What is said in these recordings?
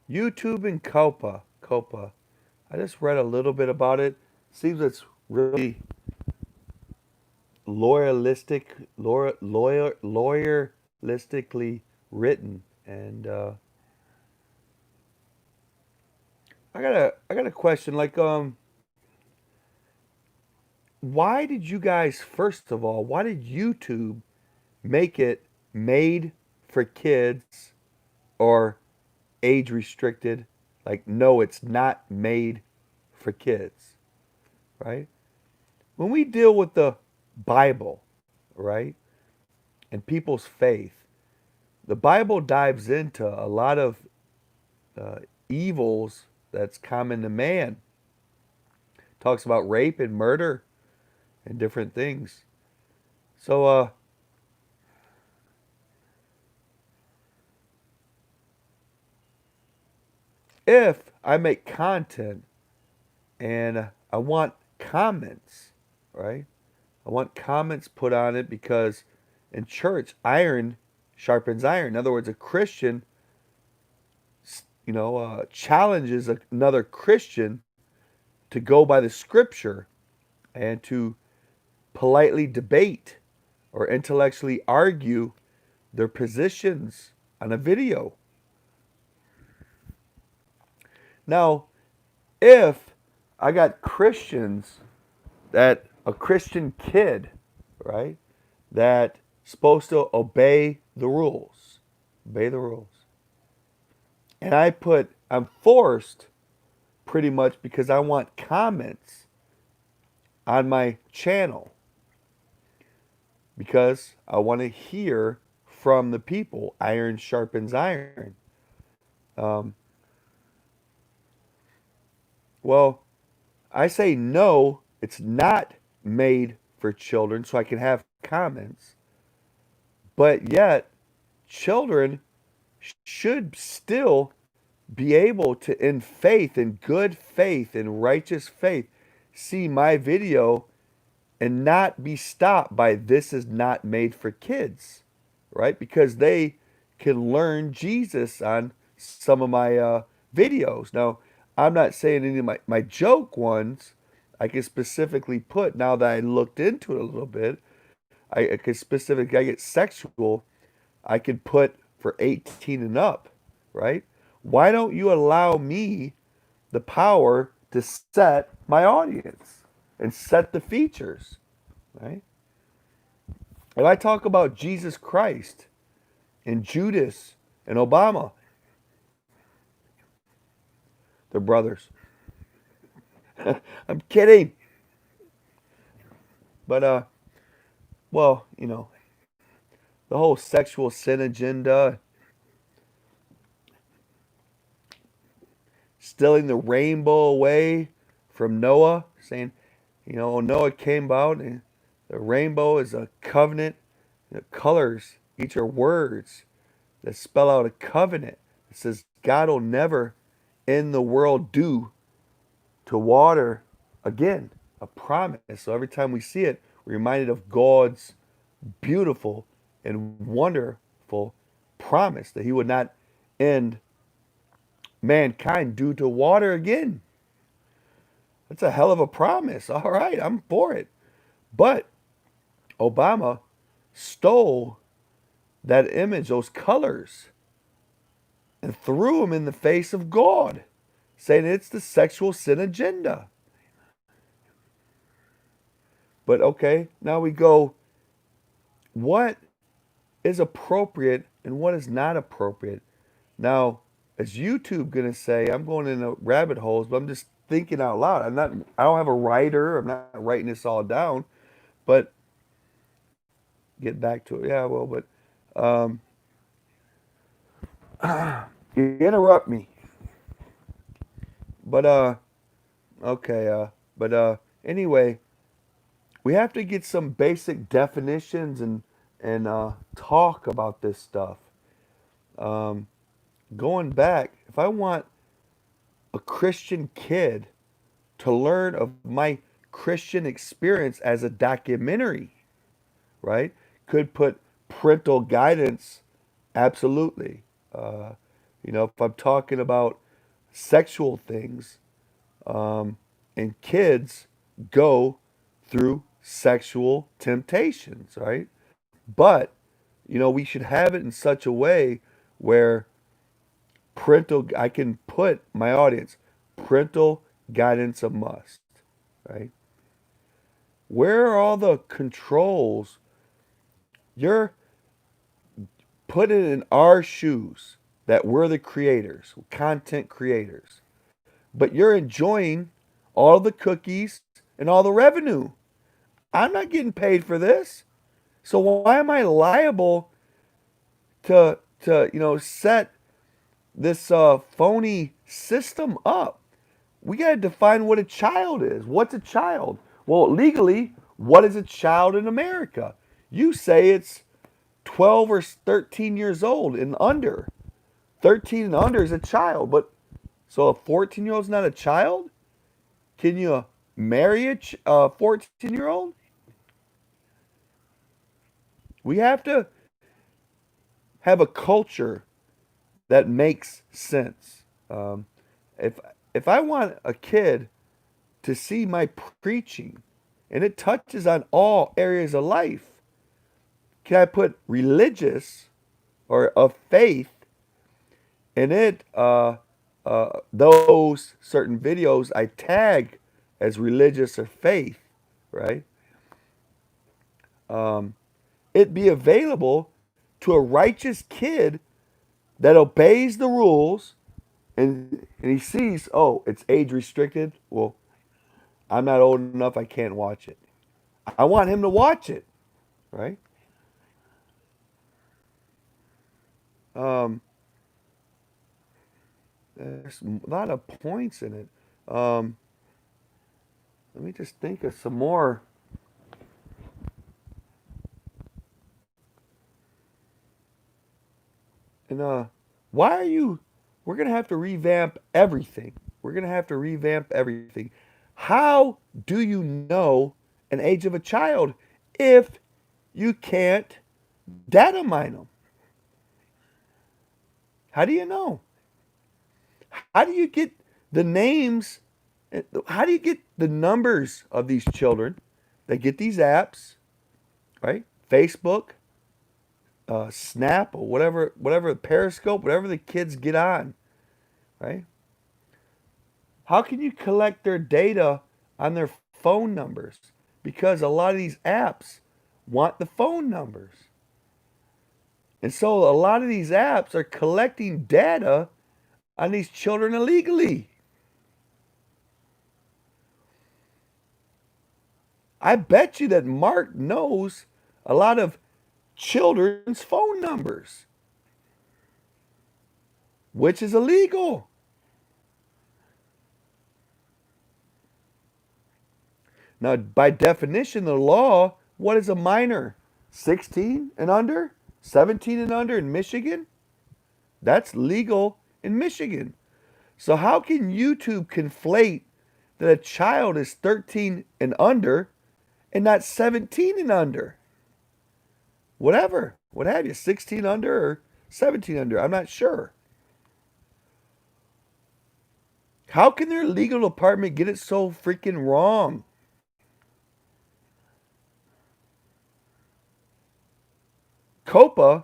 YouTube and Copa. I just read a little bit about it. Seems it's really lawyerlistic, lawyerlistically written. And I got a question. Like, why did you guys, first of all, why did YouTube make it made for kids or age restricted? Like, no, it's not made for kids, right? When we deal with the Bible, right, and people's faith, the Bible dives into a lot of uh, evils that's common to man. Talks about rape and murder and different things. So, if I make content and I want comments, right? I want comments put on it because in church, iron sharpens iron. In other words, a Christian, challenges another Christian to go by the scripture and to politely debate or intellectually argue their positions on a video. Now, if I got Christians, that a Christian kid, right, that supposed to obey the rules, and I'm forced pretty much because I want comments on my channel because I want to hear from the people. Iron sharpens iron. Um, well, I say no, it's not made for children, so I can have comments. But yet, children should still be able to, in faith, in good faith, in righteous faith, see my video and not be stopped by this is not made for kids, right? Because they can learn Jesus on some of my videos. Now, I'm not saying any of my joke ones I can specifically put now that I looked into it a little bit. I could specifically, I get sexual, I could put for 18 and up, right? Why don't you allow me the power to set my audience and set the features, right? If I talk about Jesus Christ and Judas and Obama, they're brothers. I'm kidding. But well, the whole sexual sin agenda, stealing the rainbow away from Noah, saying, Noah came about and the rainbow is a covenant. The colors, each are words that spell out a covenant. It says God will never in the world do to water again. A promise. So every time we see it, we're reminded of God's beautiful and wonderful promise that He would not end mankind due to water again. That's a hell of a promise. All right, I'm for it. But Obama stole that image, those colors, and threw them in the face of God, saying it's the sexual sin agenda. But okay, now we go, what is appropriate and what is not appropriate? Now, is YouTube gonna say I'm going into rabbit holes, but I'm just thinking out loud. I don't have a writer, I'm not writing this all down, but get back to it. Yeah, well, but um you interrupt me. But okay, but anyway, we have to get some basic definitions and talk about this stuff. Um, Going back, if I want a Christian kid to learn of my Christian experience as a documentary, right? Could put parental guidance, absolutely. If I'm talking about sexual things, um, and kids go through sexual temptations, right? But, we should have it in such a way where I can put my audience, parental guidance a must, right? Where are all the controls? You're putting in our shoes that we're the creators, content creators, but you're enjoying all the cookies and all the revenue. I'm not getting paid for this. So why am I liable to set this phony system up? We got to define what a child is. What's a child? Well, legally, what is a child in America? You say it's 12 or 13 years old and under. 13 and under is a child, but so a 14-year-old's not a child? Can you marry a 14-year-old? We have to have a culture that makes sense. If if I want a kid to see my preaching and it touches on all areas of life, can I put religious or of faith in it? Those certain videos I tag as religious or faith, right? Um, it be available to a righteous kid that obeys the rules and he sees, oh, it's age restricted. Well, I'm not old enough. I can't watch it. I want him to watch it, right? Um, there's a lot of points in it. Um, let me just think of some more. And why are you? We're gonna have to revamp everything. We're gonna have to revamp everything. How do you know an age of a child if you can't data mine them? How do you know? How do you get the names? How do you get the numbers of these children that get these apps, right? Facebook, Snap, or whatever Periscope, whatever the kids get on, right? How can you collect their data on their phone numbers? Because a lot of these apps want the phone numbers. And so a lot of these apps are collecting data on these children illegally. I bet you that Mark knows a lot of children's phone numbers, which is illegal. Now, by definition, the law, what is a minor? 16 and under? 17 and under in Michigan? That's legal in Michigan. So, how can YouTube conflate that a child is 13 and under and not 17 and under? Whatever, what have you, 16 under or 17 under? I'm not sure. How can their legal department get it so freaking wrong? COPA,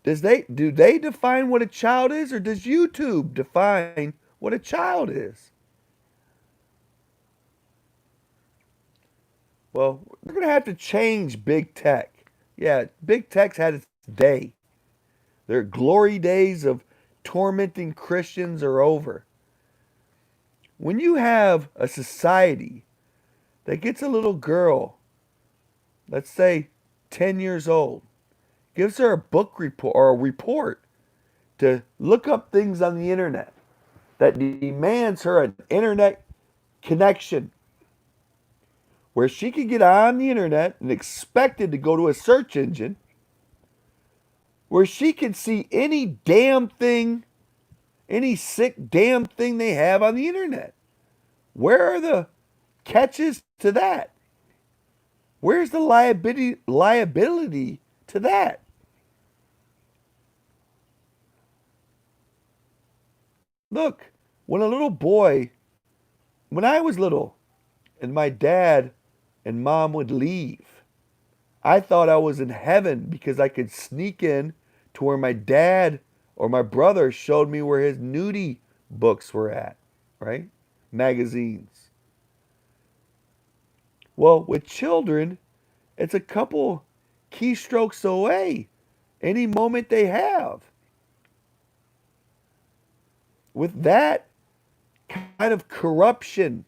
do they define what a child is, or does YouTube define what a child is? Well, they're gonna have to change big tech. Yeah, big tech's had its day. Their glory days of tormenting Christians are over. When you have a society that gets a little girl, let's say 10 years old, gives her a book report or a report to look up things on the internet that demands her an internet connection where she can get on the internet and expected to go to a search engine where she can see any damn thing, any sick damn thing they have on the internet. Where are the catches to that? Where's the liability to that? Look, when a little boy, when I was little, and my dad and mom would leave, I thought I was in heaven because I could sneak in to where my dad or my brother showed me where his nudie books were at, right? Magazines. Well, with children, it's a couple keystrokes away any moment they have. With that kind of corruption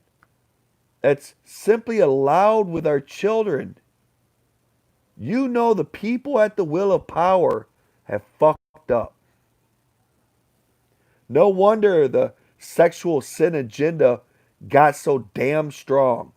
that's simply allowed with our children, you know the people at the wheel of power have fucked up. No wonder the sexual sin agenda got so damn strong.